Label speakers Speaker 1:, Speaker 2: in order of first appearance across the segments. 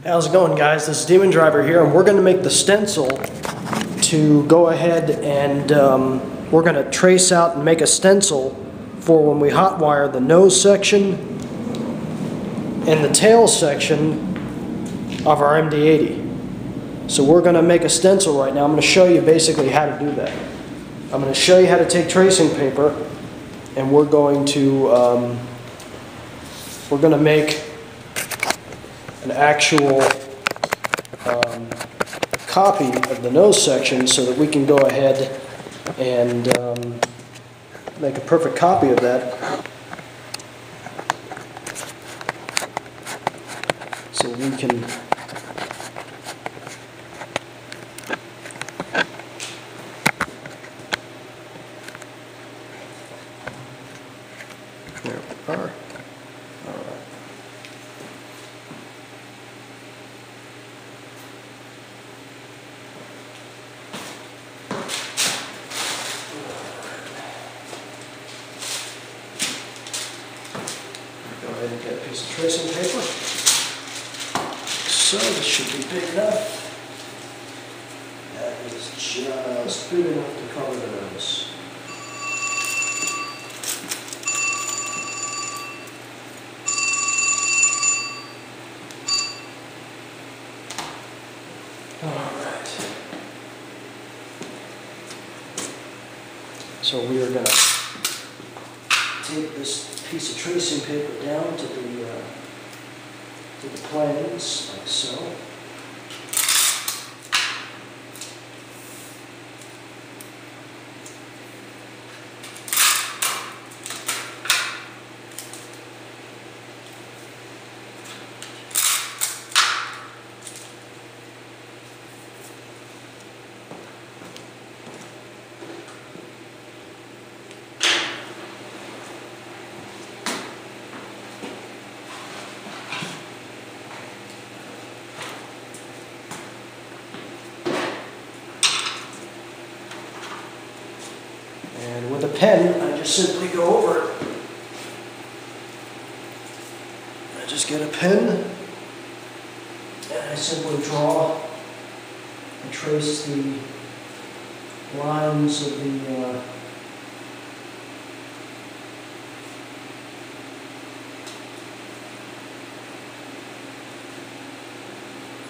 Speaker 1: How's it going, guys? This is Demondriver here, and we're going to make the stencil to go ahead and we're going to trace out and make a stencil for when we hot wire the nose section and the tail section of our MD-80. So we're going to make a stencil right now. I'm going to show you basically how to do that. I'm going to show you how to take tracing paper, and we're going to make an actual copy of the nose section so that we can go ahead and make a perfect copy of that. So we can there we are. All right. Go ahead and get a piece of tracing paper. So this should be big enough. That is just big enough to cover the nose. Alright. So we are going to take this piece of tracing paper down to the planes, like so. And with a pen, I just simply go over it. I just get a pen, and I simply draw and trace the lines of the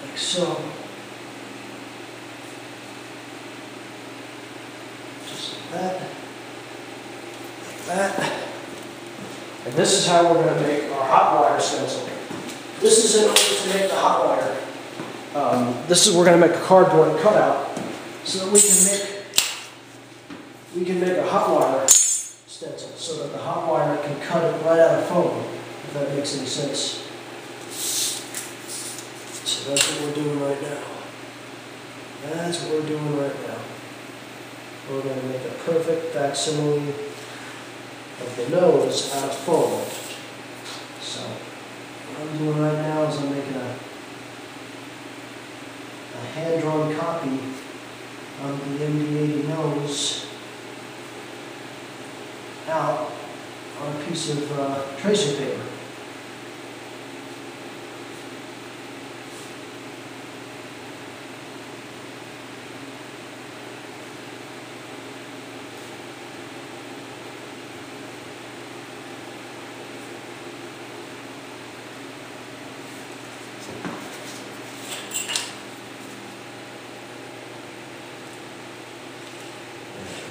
Speaker 1: like so. That, like that. And this is how we're going to make our hot wire stencil. This is in order to make the hot wire. We're going to make a cardboard cutout so that we can make a hot wire stencil so that the hot wire can cut it right out of foam, if that makes any sense. So that's what we're doing right now. That's what we're doing right now. We're going to make a perfect facsimile of the nose out of foam. So what I'm doing right now is I'm making a hand-drawn copy of the MD-80 nose out on a piece of tracing paper.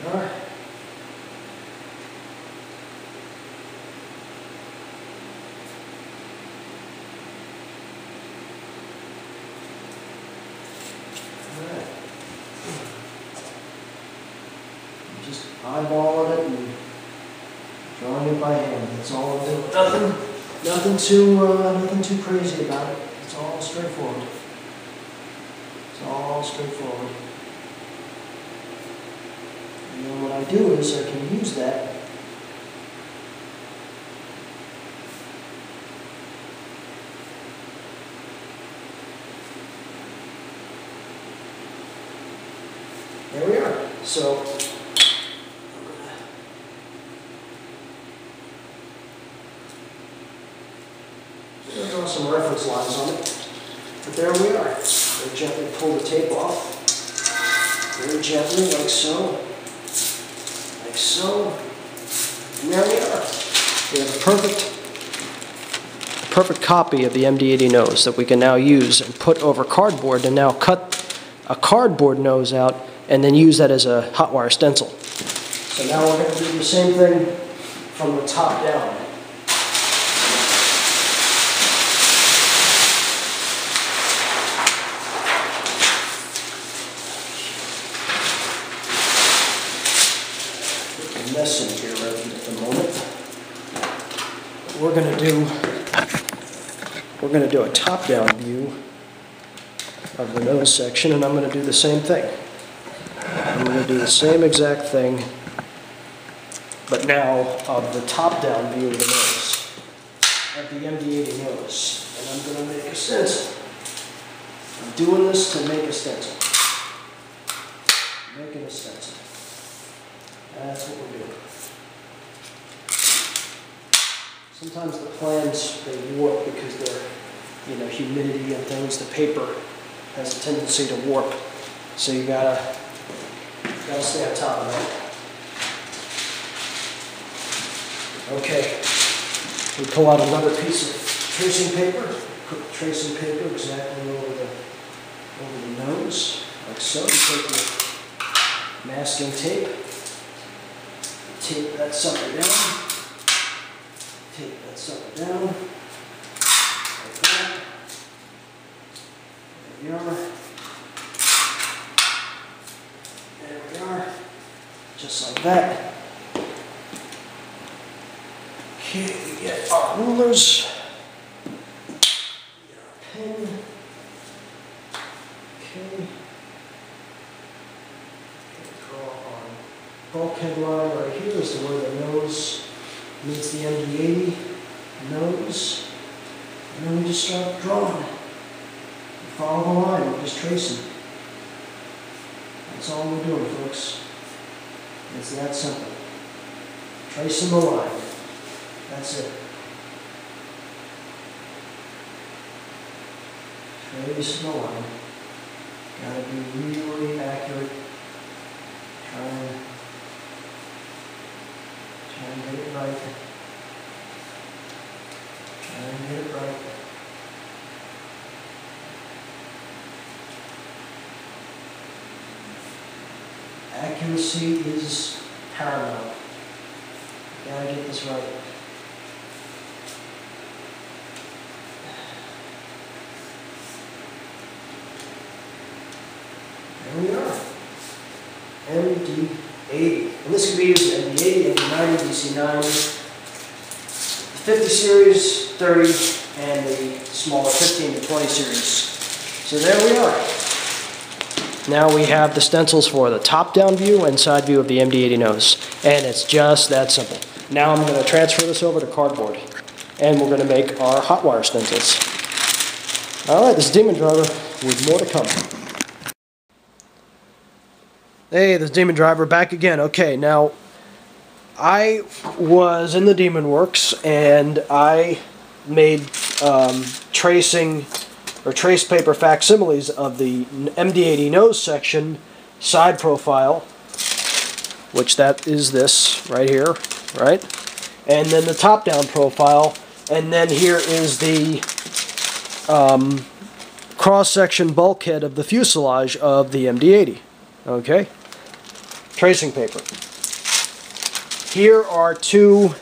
Speaker 1: Alright. Just eyeballing it and drawing it by hand. That's all I'm doing. Nothing too crazy about it. It's all straightforward. It's all straightforward. And then what I do is I can use that there we are. So I'm going to draw some reference lines on it. But there we are. Very gently pull the tape off. Very gently, like so. Like so. And there we are. We have a perfect copy of the MD-80 nose that we can now use and put over cardboard, and now cut a cardboard nose out and then use that as a hot wire stencil. So now we're going to do the same thing from the top down. Mess in here right at the moment. We're going to do a top-down view of the nose section, and I'm going to do the same thing. I'm going to do the same exact thing, but now of the top-down view of the nose, of the MD-80 nose, and I'm going to make a stencil. I'm doing this to make a stencil. Making a stencil. That's what we're doing. Sometimes the plans, they warp because they're, humidity and things. The paper has a tendency to warp. So you gotta stay on top of that. Okay. We pull out another piece of tracing paper. Put the tracing paper exactly over the nose, like so. You take your masking tape. Tape that sucker down. Tape that sucker down. Like that. There we are. There we are. Just like that. Okay, we get our rulers. We get our pen. Okay. Bulkhead line right here is where the nose meets the MD-80 nose, and then we just start drawing. We follow the line, we're just tracing. That's all we're doing, folks. It's that simple. Tracing the line. That's it. Trace the line. Gotta be really accurate. Try and get it right. Try and get it right. Accuracy is paramount. You gotta get this right. There we are. MD-80. And this can be used in MD-80, MD-90, DC-9, 50 series, 30, and the smaller 15 to 20 series. So there we are. Now we have the stencils for the top-down view and side view of the MD-80 nose. And it's just that simple. Now I'm going to transfer this over to cardboard. And we're going to make our hot wire stencils. Alright, this is Demondriver with more to come. Hey, this is Demondriver back again. Okay, now I was in the Demon Works and I made tracing or trace paper facsimiles of the MD-80 nose section side profile, which that is this right here, right? And then the top-down profile, and then here is the cross-section bulkhead of the fuselage of the MD-80. Okay, tracing paper. Here are two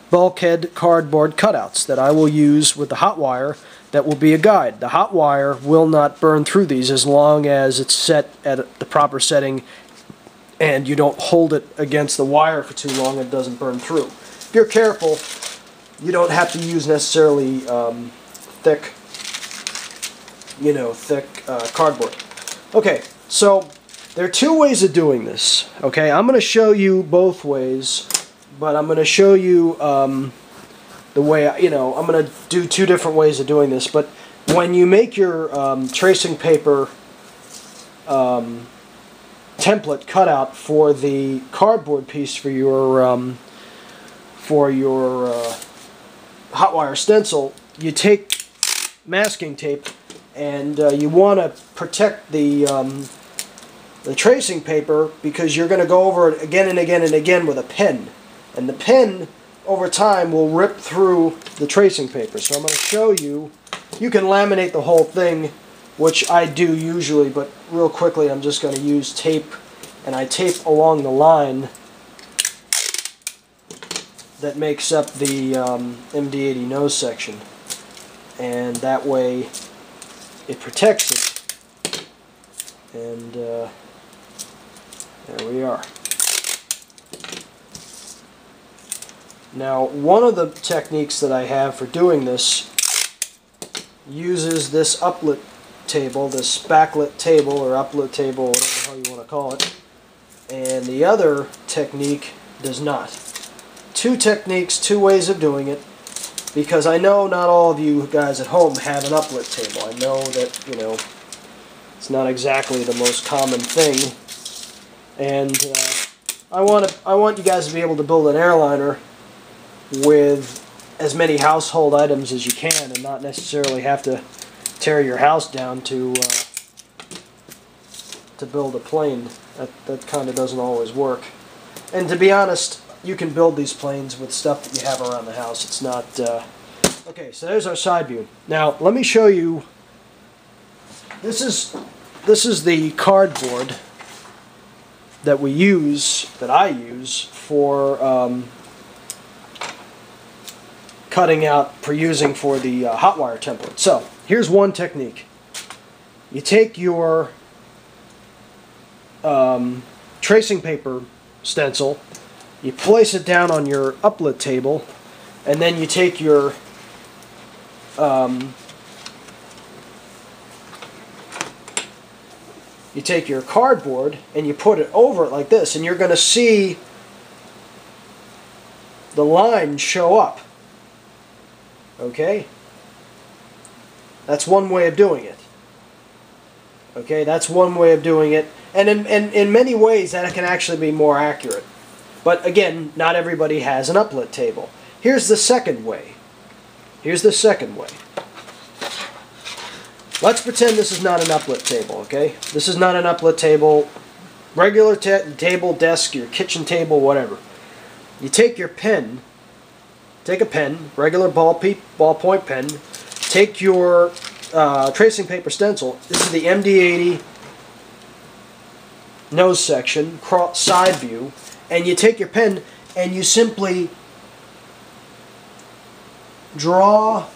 Speaker 1: bulkhead cardboard cutouts that I will use with the hot wire that will be a guide. The hot wire will not burn through these as long as it's set at the proper setting and you don't hold it against the wire for too long, it doesn't burn through. If you're careful, you don't have to use necessarily thick cardboard. Okay, so there are two ways of doing this. Okay, I'm going to show you both ways, but I'm going to show you the way, I'm going to do two different ways of doing this. But when you make your tracing paper template cutout for the cardboard piece for your hot wire stencil, you take masking tape And you want to protect the tracing paper because you're going to go over it again and again and again with a pen. And the pen, over time, will rip through the tracing paper. So I'm going to show you. You can laminate the whole thing, which I do usually, but real quickly I'm just going to use tape, and I tape along the line that makes up the MD-80 nose section, and that way it protects it. And there we are. Now, one of the techniques that I have for doing this uses this uplet table, this backlit table or uplet table, whatever the hell you want to call it, and the other technique does not. Two techniques, two ways of doing it, because I know not all of you guys at home have an uplet table. I know that, you know, it's not exactly the most common thing, and I want you guys to be able to build an airliner with as many household items as you can, and not necessarily have to tear your house down to build a plane. That kind of doesn't always work. And to be honest, you can build these planes with stuff that you have around the house. It's not... Okay, so there's our side view. Now, let me show you... This is the cardboard that we use, that I use, for cutting out, for using for the hot wire template. So, here's one technique. You take your tracing paper stencil, you place it down on your uplet table, and then you take your cardboard and you put it over it like this, and you're going to see the lines show up. Okay? That's one way of doing it. Okay, that's one way of doing it. And in many ways that can actually be more accurate. But again, not everybody has an uplet table. Here's the second way. Here's the second way. Let's pretend this is not an uplet table, okay? This is not an uplet table. Regular table, desk, your kitchen table, whatever. You take your pen, take a pen, regular ballpoint pen, take your tracing paper stencil. This is the MD-80 nose section, side view, and you take your pen and you simply draw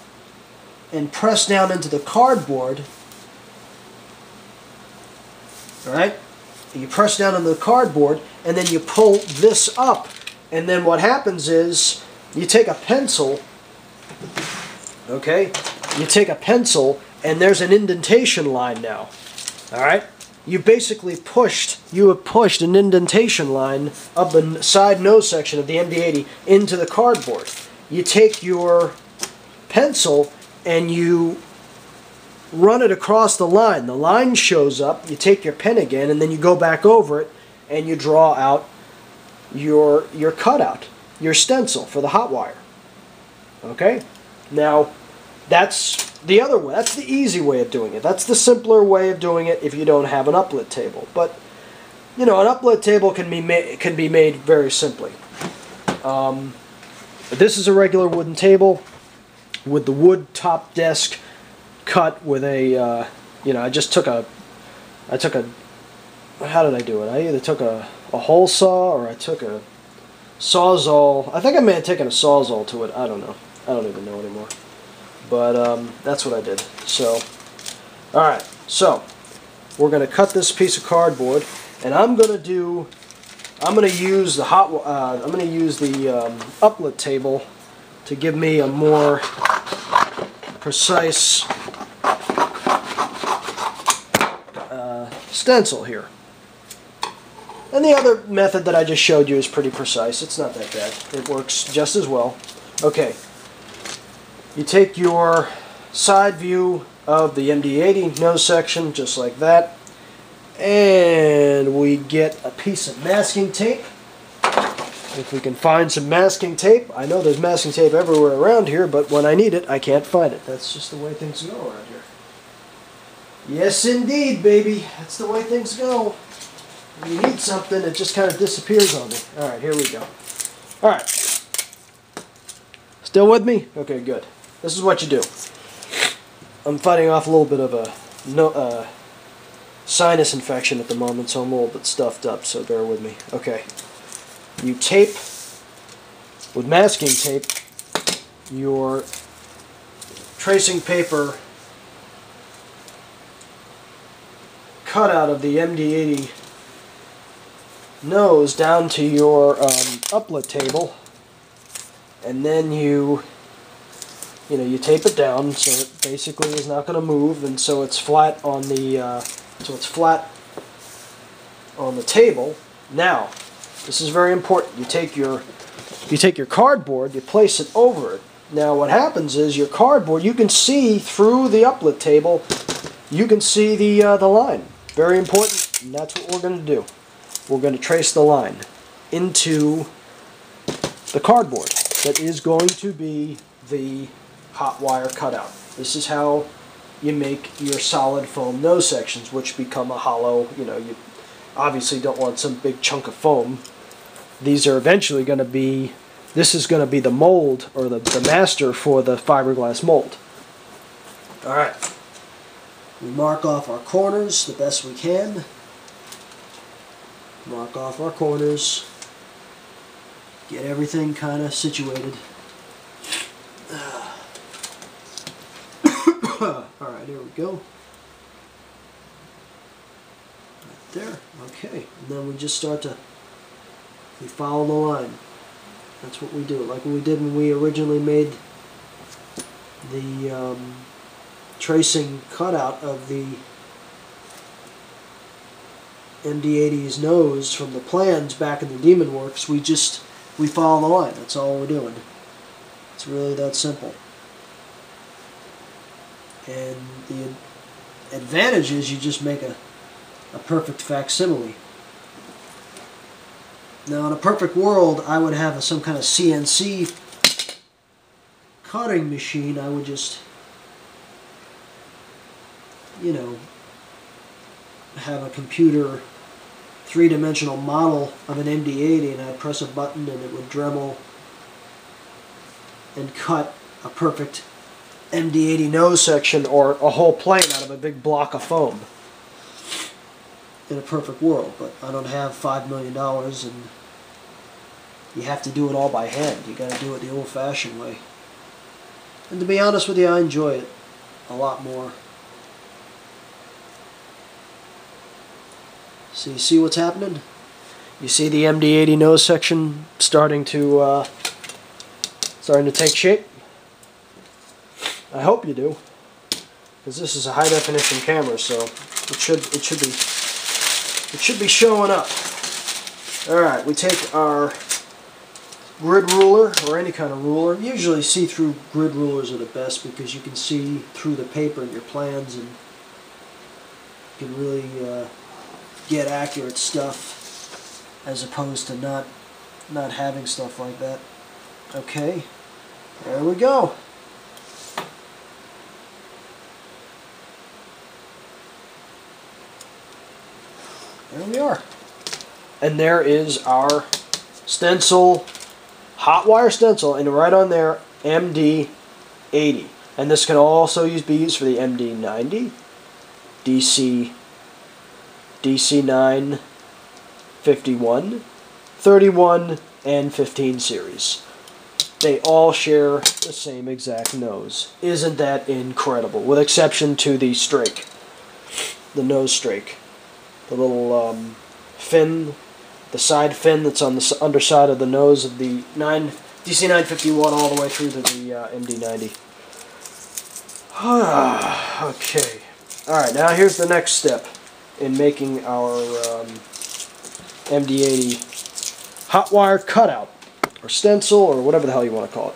Speaker 1: and press down into the cardboard. Alright? You press down on the cardboard and then you pull this up, and then what happens is you take a pencil, okay? You take a pencil and there's an indentation line now. Alright? You basically have pushed an indentation line up the side nose section of the MD-80 into the cardboard. You take your pencil and you run it across the line. The line shows up, you take your pen again, and then you go back over it and you draw out your cutout, your stencil for the hot wire. Okay? Now, that's the other way. That's the easy way of doing it. That's the simpler way of doing it if you don't have an uplet table. But, you know, an uplet table can be made very simply. But this is a regular wooden table with the wood top desk cut with a, you know, I took a, how did I do it? I either took a hole saw or I took a sawzall. I think I may have taken a sawzall to it. I don't know. I don't even know anymore. But that's what I did. So, all right. So we're going to cut this piece of cardboard, and I'm going to use the uplet table to give me a more precise stencil here. And the other method that I just showed you is pretty precise. It's not that bad. It works just as well. Okay. You take your side view of the MD-80 nose section, just like that, and we get a piece of masking tape. If we can find some masking tape. I know there's masking tape everywhere around here, but when I need it, I can't find it. That's just the way things go around here. Yes, indeed, baby. That's the way things go. When you need something, it just kind of disappears on me. All right, here we go. All right. Still with me? Okay, good. This is what you do. I'm fighting off a little bit of a sinus infection at the moment, so I'm a little bit stuffed up, so bear with me. Okay. You tape, with masking tape, your tracing paper cut out of the MD-80 nose down to your uplet table, and then you tape it down so it basically is not going to move, and so it's flat on the table. Now, this is very important. You take your cardboard, you place it over it. Now, what happens is your cardboard, you can see through the uplet table, you can see the line. Very important, and that's what we're going to do. We're going to trace the line into the cardboard that is going to be the hot wire cutout. This is how you make your solid foam nose sections, which become a hollow. You obviously don't want some big chunk of foam. These are eventually going to be, this is going to be the mold, or the master for the fiberglass mold. Alright. We mark off our corners the best we can. Mark off our corners. Get everything kind of situated. Alright, here we go. Right there. Okay. And then we just start to, we follow the line. That's what we do. Like we did when we originally made the tracing cutout of the MD-80's nose from the plans back in the Demon Works. We follow the line. That's all we're doing. It's really that simple. And the advantage is you just make a perfect facsimile. Now, in a perfect world, I would have some kind of CNC cutting machine. I would just, have a computer three-dimensional model of an MD-80, and I'd press a button and it would Dremel and cut a perfect MD-80 nose section or a whole plane out of a big block of foam. In a perfect world, but I don't have $5 million, and you have to do it all by hand. You got to do it the old-fashioned way. And to be honest with you, I enjoy it a lot more. So you see what's happening? You see the MD-80 nose section starting to take shape? I hope you do, because this is a high-definition camera, so it should be showing up. Alright, we take our grid ruler, or any kind of ruler. Usually see-through grid rulers are the best because you can see through the paper in your plans, and you can really get accurate stuff as opposed to not having stuff like that. Okay, there we go. There we are. And there is our stencil, hot wire stencil, and right on there, MD-80. And this can also be used for the MD-90, DC-9, 51, 31, and 15 series. They all share the same exact nose. Isn't that incredible? With exception to the strake, the nose strake. The little fin, the side fin that's on the underside of the nose of the DC-951 all the way through to the MD-90. Okay. Alright, now here's the next step in making our MD-80 hot wire cutout, or stencil, or whatever the hell you want to call it.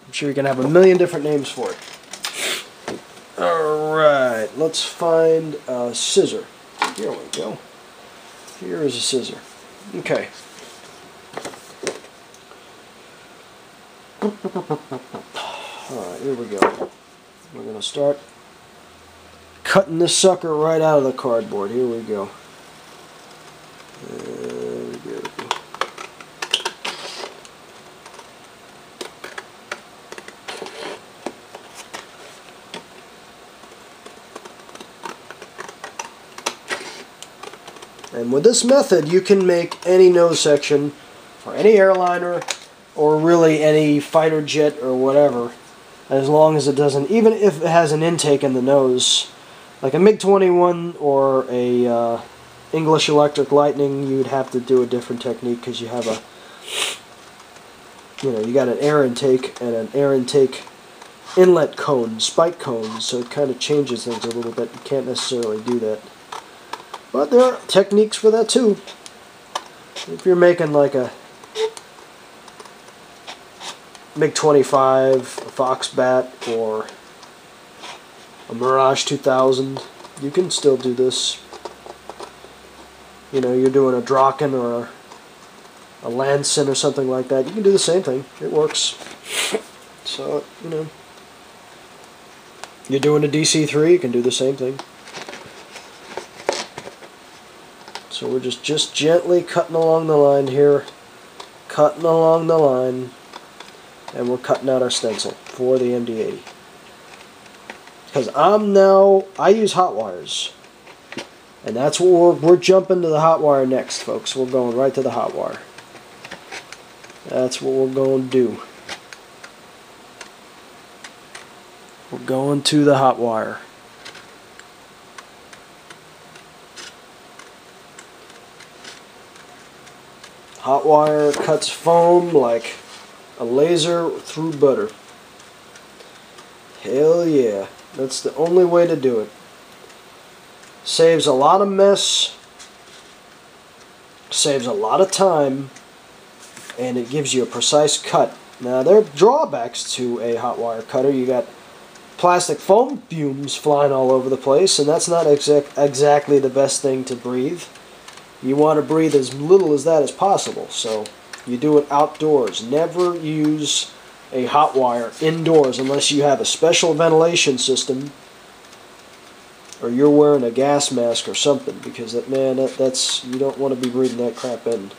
Speaker 1: I'm sure you can have a million different names for it. Alright, let's find a scissor. Here we go. Here is a scissor. Okay. Alright, here we go. We're going to start cutting this sucker right out of the cardboard. Here we go. There we go. And with this method, you can make any nose section for any airliner or really any fighter jet or whatever, as long as it doesn't, even if it has an intake in the nose, like a MiG-21 or a English Electric Lightning, you'd have to do a different technique because you have a, you got an air intake and an air intake inlet cone, spike cone, so it kind of changes things a little bit. You can't necessarily do that. But there are techniques for that too. If you're making like a MiG-25, a Foxbat, or a Mirage 2000, you can still do this. You're doing a Draken or a Lansen or something like that. You can do the same thing. It works. So, you're doing a DC-3, you can do the same thing. So we're just gently cutting along the line here, cutting along the line, and we're cutting out our stencil for the MD-80. Because I use hot wires, and that's what we're jumping to the hot wire next, folks. We're going right to the hot wire. That's what we're going to do. We're going to the hot wire. Hot wire cuts foam like a laser through butter. Hell yeah. That's the only way to do it. Saves a lot of mess. Saves a lot of time. And it gives you a precise cut. Now there are drawbacks to a hot wire cutter. You got plastic foam fumes flying all over the place, and that's not exactly the best thing to breathe. You want to breathe as little as that as possible, so you do it outdoors. Never use a hot wire indoors unless you have a special ventilation system or you're wearing a gas mask or something, because that's you don't want to be breathing that crap in.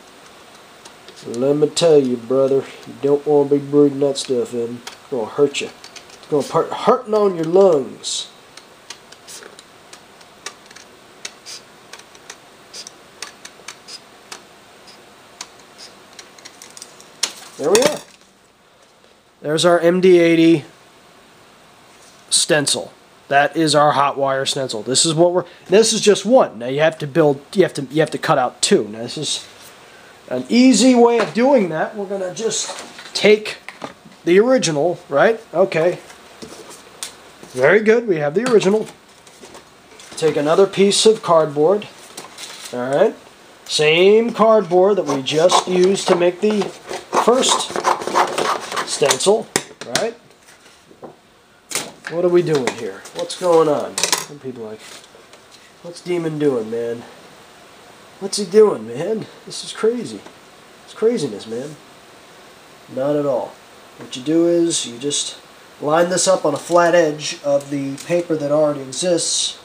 Speaker 1: Let me tell you, brother, you don't want to be breathing that stuff in. It's going to hurt you. It's going to start hurting on your lungs. There we are. There's our MD-80 stencil. That is our hot wire stencil. This is just one. Now you have to cut out two. Now this is an easy way of doing that. We're gonna just take the original, right? Okay. Very good. We have the original. Take another piece of cardboard. All right. Same cardboard that we just used to make the first stencil, right? What are we doing here? What's going on? Some people are like, what's Demon doing, man? What's he doing, man? This is crazy. It's craziness, man. Not at all. What you do is you just line this up on a flat edge of the paper that already exists,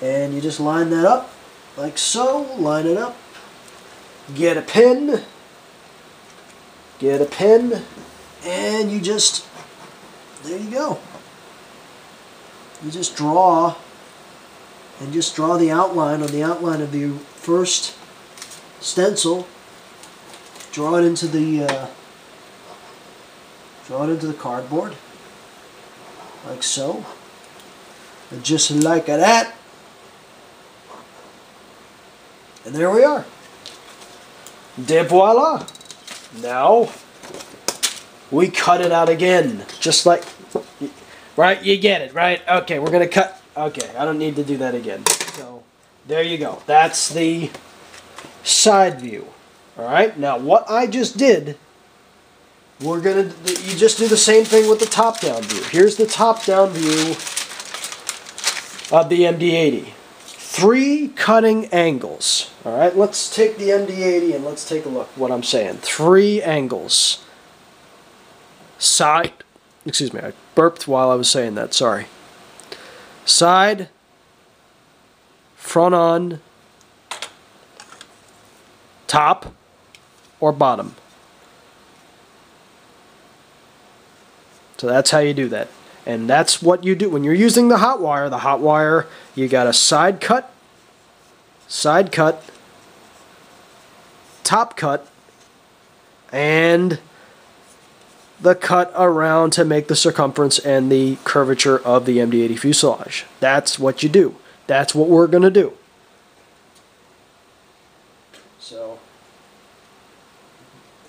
Speaker 1: and you just line that up like so. Line it up. Get a pen. Get a pen, and you just, there you go. You just draw, and just draw the outline on the outline of the first stencil. Draw it into the cardboard, like so. And just like that. And there we are. De voila. Now, we cut it out again, just like, right, you get it, right? Okay, we're going to cut, okay, I don't need to do that again. So, there you go. That's the side view. All right, now what I just did, you just do the same thing with the top-down view. Here's the top-down view of the MD-80. 3 cutting angles. All right, let's take the MD-80 and let's take a look what I'm saying. 3 angles. Side, excuse me, I burped while I was saying that, sorry. Side, front on, top, or bottom. So that's how you do that. And that's what you do when you're using the hot wire, you got a side cut, top cut, and the cut around to make the circumference and the curvature of the MD-80 fuselage. That's what you do. That's what we're going to do. So,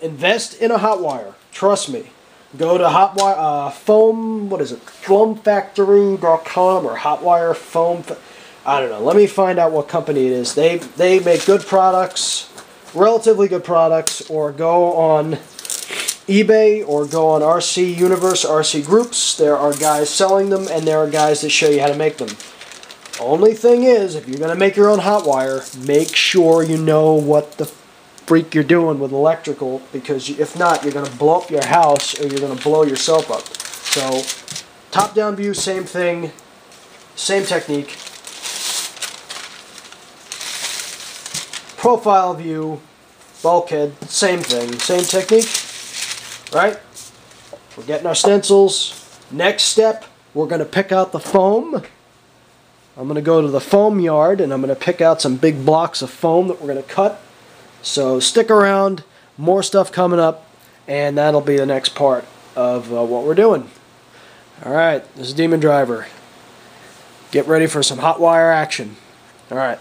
Speaker 1: invest in a hot wire. Trust me. Go to foamfactory.com or hotwire foam. I don't know. Let me find out what company it is. They make good products, relatively good products, or go on eBay or go on RC Universe, RC Groups. There are guys selling them, and there are guys that show you how to make them. Only thing is, if you're going to make your own hot wire, make sure you know what the freak you're doing with electrical, because if not, you're going to blow up your house or you're going to blow yourself up. So, top-down view, same thing, same technique. Profile view, bulkhead, same thing, same technique. Right? We're getting our stencils. Next step, we're going to pick out the foam. I'm going to go to the foam yard and I'm going to pick out some big blocks of foam that we're going to cut. So stick around, more stuff coming up, and that'll be the next part of what we're doing. Alright, this is Demondriver. Get ready for some hot wire action. Alright.